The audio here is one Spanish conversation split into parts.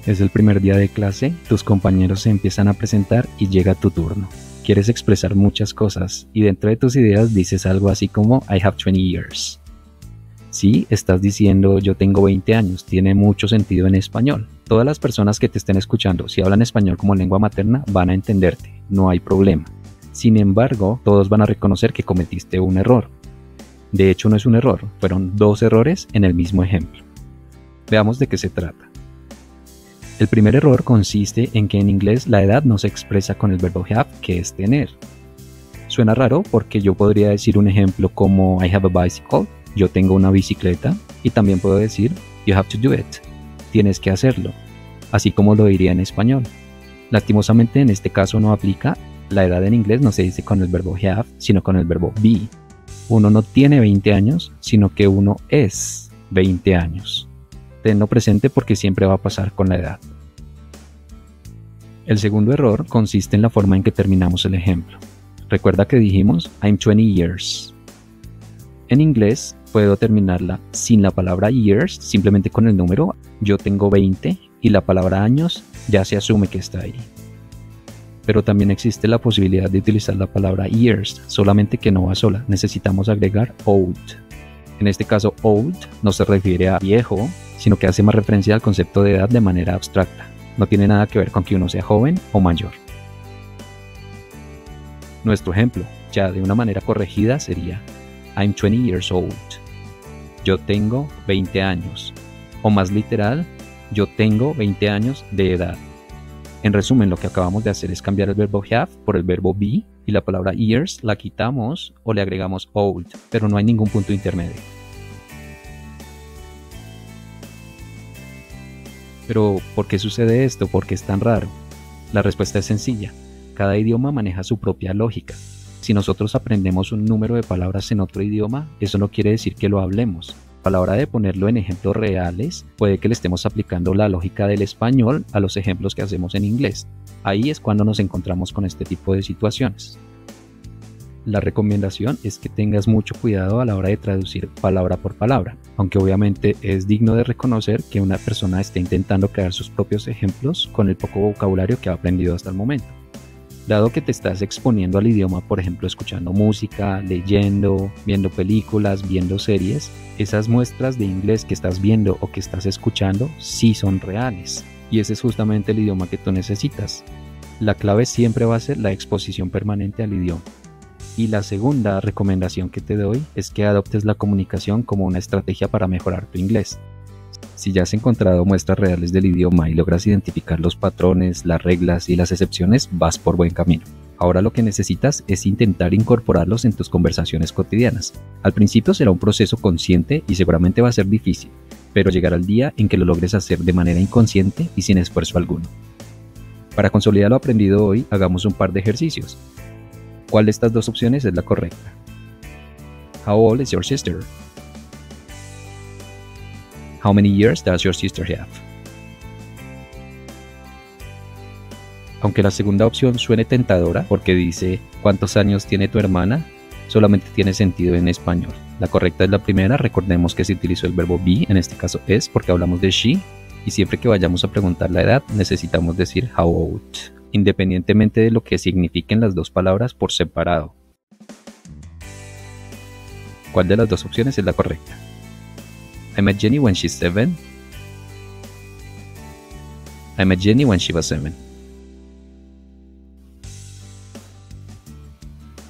Es el primer día de clase, tus compañeros se empiezan a presentar y llega tu turno. Quieres expresar muchas cosas y dentro de tus ideas dices algo así como I have 20 years. Sí, estás diciendo yo tengo 20 años, tiene mucho sentido en español. Todas las personas que te estén escuchando, si hablan español como lengua materna, van a entenderte, no hay problema. Sin embargo, todos van a reconocer que cometiste un error. De hecho, no es un error, fueron dos errores en el mismo ejemplo. Veamos de qué se trata. El primer error consiste en que en inglés la edad no se expresa con el verbo have, que es tener. Suena raro porque yo podría decir un ejemplo como I have a bicycle, yo tengo una bicicleta, y también puedo decir you have to do it, tienes que hacerlo, así como lo diría en español. Lastimosamente en este caso no aplica, la edad en inglés no se dice con el verbo have, sino con el verbo be. Uno no tiene 20 años, sino que uno es 20 años. Tenlo presente porque siempre va a pasar con la edad. El segundo error consiste en la forma en que terminamos el ejemplo. Recuerda que dijimos I'm 20 years. En inglés puedo terminarla sin la palabra years, simplemente con el número. Yo tengo 20 y la palabra años ya se asume que está ahí. Pero también existe la posibilidad de utilizar la palabra years, solamente que no va sola. Necesitamos agregar old. En este caso old no se refiere a viejo, sino que hace más referencia al concepto de edad de manera abstracta. No tiene nada que ver con que uno sea joven o mayor. Nuestro ejemplo, ya de una manera corregida, sería I'm 20 years old. Yo tengo 20 años. O más literal, yo tengo 20 años de edad. En resumen, lo que acabamos de hacer es cambiar el verbo have por el verbo be y la palabra years la quitamos o le agregamos old, pero no hay ningún punto intermedio. Pero, ¿por qué sucede esto? ¿Por qué es tan raro? La respuesta es sencilla. Cada idioma maneja su propia lógica. Si nosotros aprendemos un número de palabras en otro idioma, eso no quiere decir que lo hablemos. A la hora de ponerlo en ejemplos reales, puede que le estemos aplicando la lógica del español a los ejemplos que hacemos en inglés. Ahí es cuando nos encontramos con este tipo de situaciones. La recomendación es que tengas mucho cuidado a la hora de traducir palabra por palabra, aunque obviamente es digno de reconocer que una persona esté intentando crear sus propios ejemplos con el poco vocabulario que ha aprendido hasta el momento. Dado que te estás exponiendo al idioma, por ejemplo, escuchando música, leyendo, viendo películas, viendo series, esas muestras de inglés que estás viendo o que estás escuchando sí son reales. Y ese es justamente el idioma que tú necesitas. La clave siempre va a ser la exposición permanente al idioma. Y la segunda recomendación que te doy es que adoptes la comunicación como una estrategia para mejorar tu inglés. Si ya has encontrado muestras reales del idioma y logras identificar los patrones, las reglas y las excepciones, vas por buen camino. Ahora lo que necesitas es intentar incorporarlos en tus conversaciones cotidianas. Al principio será un proceso consciente y seguramente va a ser difícil, pero llegará el día en que lo logres hacer de manera inconsciente y sin esfuerzo alguno. Para consolidar lo aprendido hoy, hagamos un par de ejercicios. ¿Cuál de estas dos opciones es la correcta? How old is your sister? How many years does your sister have? Aunque la segunda opción suene tentadora porque dice ¿cuántos años tiene tu hermana?, solamente tiene sentido en español. La correcta es la primera. Recordemos que se utilizó el verbo be, en este caso es, porque hablamos de she, y siempre que vayamos a preguntar la edad necesitamos decir how old, independientemente de lo que signifiquen las dos palabras por separado. ¿Cuál de las dos opciones es la correcta? I met Jenny when she's 7. I met Jenny when she was 7.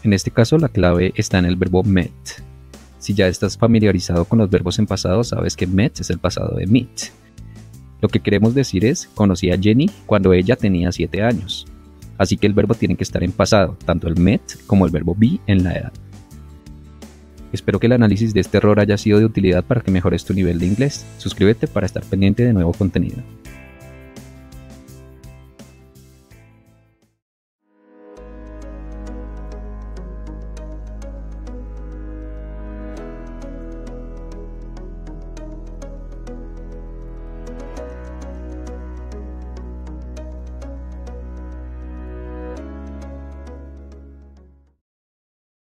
En este caso la clave está en el verbo met. Si ya estás familiarizado con los verbos en pasado, sabes que met es el pasado de meet. Lo que queremos decir es, conocí a Jenny cuando ella tenía 7 años. Así que el verbo tiene que estar en pasado, tanto el met como el verbo be en la edad. Espero que el análisis de este error haya sido de utilidad para que mejores tu nivel de inglés. Suscríbete para estar pendiente de nuevo contenido.